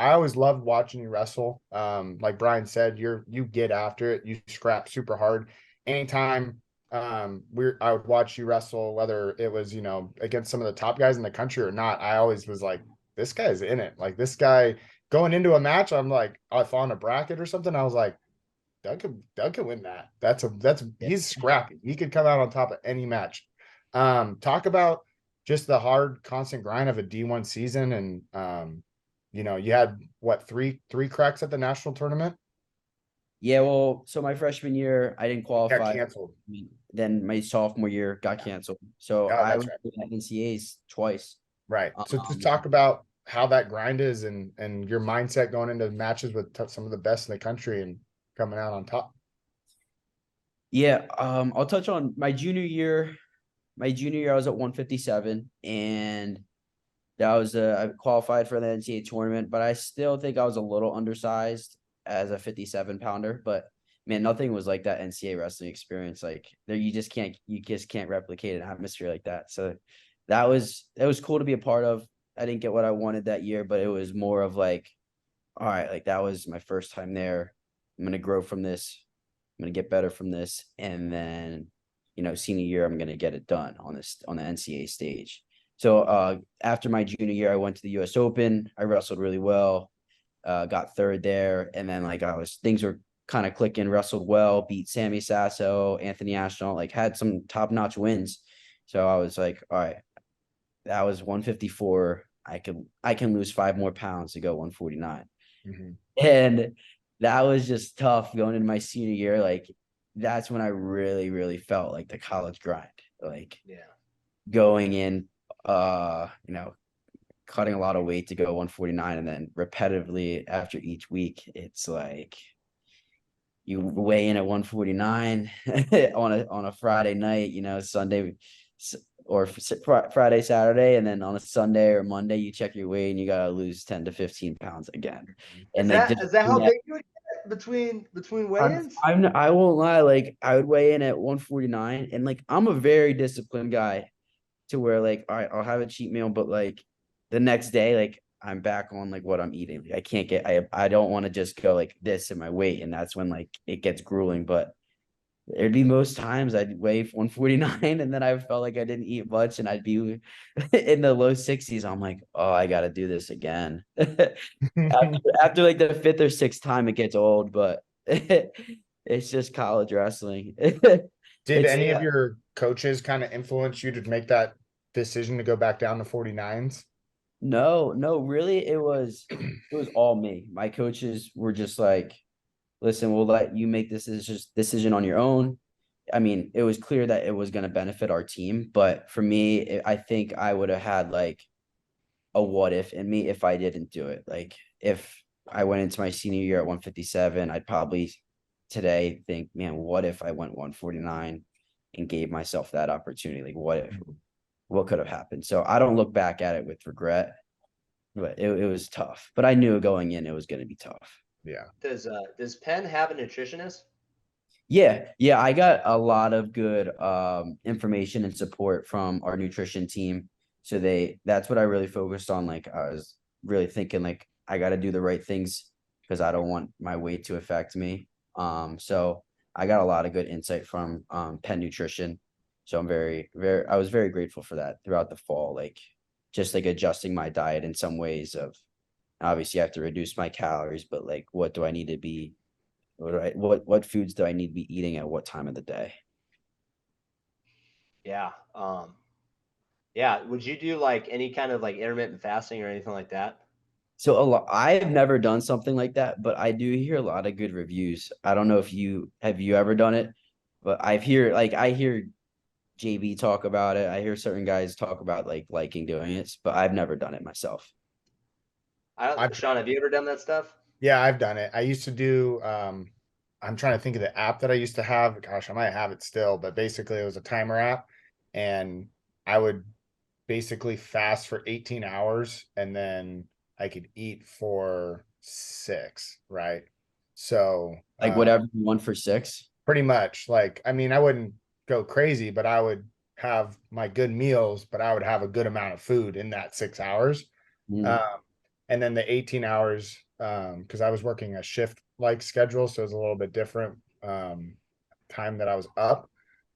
I always loved watching you wrestle. Like Brian said, you get after it, you scrap super hard. Anytime I would watch you wrestle, whether it was, against some of the top guys in the country or not, I always was like, this guy's in it. Like this guy going into a match, I'm like, if on a bracket or something, I was like, Doug could win that. He's scrappy. He could come out on top of any match. Talk about just the hard, constant grind of a D1 season, and you had what three cracks at the national tournament. Yeah, well, so my freshman year, I didn't Got qualify. canceled. Then my sophomore year got Yeah. canceled. So Oh, I that's was right. at NCAs twice. Right. So just Um, talk about how that grind is and your mindset going into matches with some of the best in the country and coming out on top. yeah, I'll touch on my junior year. My junior year, I was at 157, and that was I qualified for the NCAA tournament, but I still think I was a little undersized as a 57 pounder. But man, nothing was like that NCAA wrestling experience. Like there, you just can't replicate an atmosphere like that. So that was cool to be a part of. I didn't get what I wanted that year, but it was more of like, all right, like that was my first time there. I'm gonna grow from this. I'm gonna get better from this, and then senior year, I'm gonna get it done on the NCAA stage. So after my junior year, I went to the U.S. Open. I wrestled really well, got third there, and then like things were kind of clicking. Wrestled well, beat Sammy Sasso, Anthony Ashton, like had some top notch wins. So I was like, all right, that was 154. I can lose 5 more pounds to go 149. Mm-hmm. And that was just tough going into my senior year. Like that's when I really, really felt like the college grind. Like Yeah. going in, cutting a lot of weight to go 149, and then repetitively after each week, it's like you weigh in at 149 on a Friday night, Sunday or Friday, Saturday, and then on a Sunday or Monday, you check your weight and you gotta lose 10 to 15 pounds again. Is And like that just is that how big you would get between weigh-ins? I won't lie, like I would weigh in at 149, and like I'm a very disciplined guy to where like, all right, I'll have a cheat meal, but like the next day, like I'm back on like what I'm eating. Like, I don't want to just go like this in my weight, and that's when like it gets grueling. But there'd be most times I'd weigh 149, and then I felt like I didn't eat much, and I'd be in the low 60s. I'm like, oh, I got to do this again. After like the fifth or sixth time, it gets old, but it's just college wrestling. Did It's any of your coaches kind of influence you to make that decision to go back down to 49s? No, no, really, it was all me. My coaches were just like, listen, we'll let you make this decision on your own. I mean, it was clear that it was going to benefit our team, but for me, I think I would have had like a what if in me if I didn't do it. Like if I went into my senior year at 157, I'd probably today think, man, what if I went 149 and gave myself that opportunity? Like what could have happened? So I don't look back at it with regret, but it was tough. But I knew going in it was going to be tough. Yeah. Does Penn have a nutritionist? Yeah, I got a lot of good information and support from our nutrition team. So that's what I really focused on. Like I was really thinking like I got to do the right things because I don't want my weight to affect me. So I got a lot of good insight from Penn Nutrition. So I was very grateful for that throughout the fall. Like just like adjusting my diet in some ways of obviously I have to reduce my calories, but like what do I need to be what foods do I need to be eating at what time of the day? Yeah. Yeah. Would you do like any kind of like intermittent fasting or anything like that? So I've never done something like that, but I do hear a lot of good reviews. I don't know if you ever done it, but I hear JB talk about it. I hear certain guys talk about like liking doing it, but I've never done it myself. I've Sean, have you ever done that stuff? Yeah, I've done it. I used to do I'm trying to think of the app that I used to have. Gosh, I might have it still, but basically it was a timer app and I would basically fast for 18 hours and then I could eat for 6, right? So, Like whatever you want for 6. pretty much like I mean, I wouldn't go crazy, but I would have my good meals, but I would have a good amount of food in that 6 hours. Mm. Um, and then the 18 hours, because I was working a shift like schedule, so it was a little bit different time that I was up.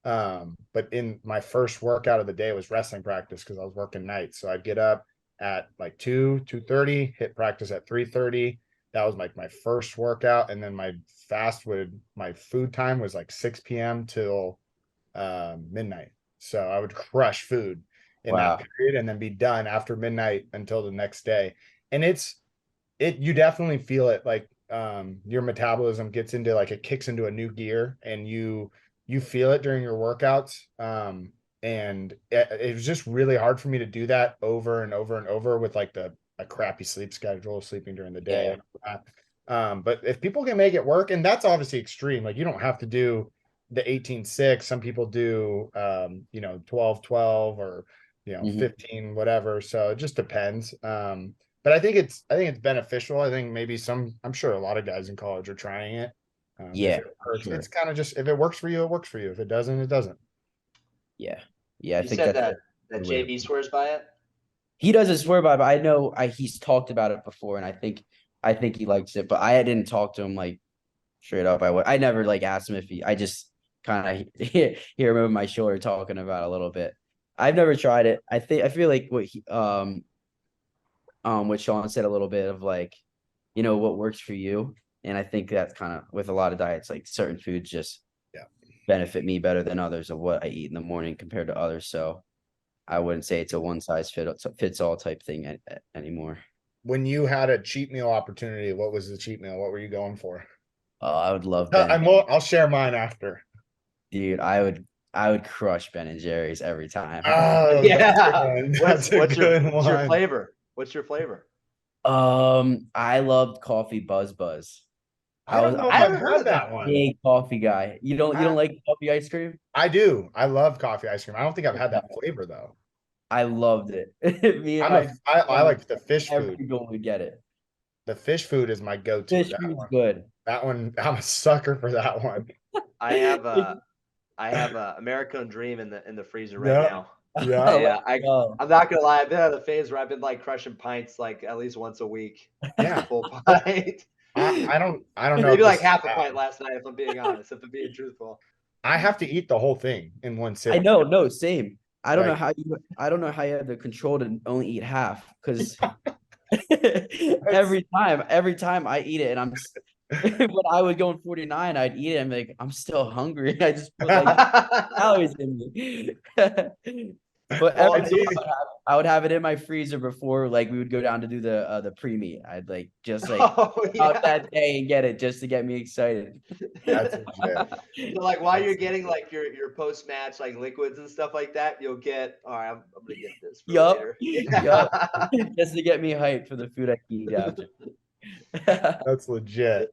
But in my first workout of the day was wrestling practice because I was working nights. So I'd get up at like 2:30, hit practice at 3:30. That was like my first workout. And then my food time was like 6 p.m. till midnight. So I would crush food in that Wow. period and then be done after midnight until the next day. And you definitely feel it, like your metabolism gets into, like, it kicks into a new gear, and you feel it during your workouts. And it was just really hard for me to do that over and over and over with like a crappy sleep schedule, sleeping during the day Yeah. and all that. But if people can make it work, and that's obviously extreme, like you don't have to do the 18-6. Some people do 12-12 or Mhm. 15 whatever, so it just depends. But I think it's beneficial. I think maybe I'm sure a lot of guys in college are trying it. If Yeah, it for works, sure. it's kind of just, if it works for you, it works for you. If it doesn't, it doesn't. Yeah. Yeah, I You think said that's a that good way to JV swears by it. He doesn't swear by it, but I know he's talked about it before, and I think he likes it, but I didn't talk to him like straight up. I never like asked him if I just kind of hear him over my shoulder talking about it a little bit. I've never tried it. I feel like what Sean said a little bit of like, what works for you. And I think that's kind of with a lot of diets, like certain foods just Yeah. benefit me better than others of what I eat in the morning compared to others. So I wouldn't say it's a one size fits all type thing anymore. When you had a cheat meal opportunity, what was the cheat meal? What were you going for? Oh, I would love Ben. I'll share mine after. Dude, I would crush Ben and Jerry's every time. Oh, Yeah. that's a good What's your one. flavor? What's your flavor? I loved coffee Buzz. I don't know if I I've haven't heard had of that that. one. Big coffee guy. You don't I, like coffee ice cream? I do. I love coffee ice cream. I don't think I've had that flavor though. I loved it. Me and I like the fish food. everyone would get it. The fish food is my go-to. Fish food's good. That one, I'm a sucker for that one. I have a American Dream in the freezer right Yeah. now. Yeah. I'm not gonna lie. I've been on the phase where I've been like crushing pints like at least once a week. Yeah. Full pint. I don't know. Maybe if like this half a is pint last night, if I'm being honest, if I'm being truthful. I have to eat the whole thing in one I sitting. know, no, same. I don't know Like, how you have the control to only eat half because every time I eat it and when I was going 49, I'd eat it. I'm like, I'm still hungry. I just put like calories in me. But Well, every time I would have it in my freezer before like we would go down to do the pre-meet. I'd like just like out that day and get it just to get me excited. that's legit. So like while you're getting like your post match like liquids and stuff like that, you'll get all right. I'm gonna get this for Yup. later. Yup. Just to get me hyped for the food I eat after. That's legit.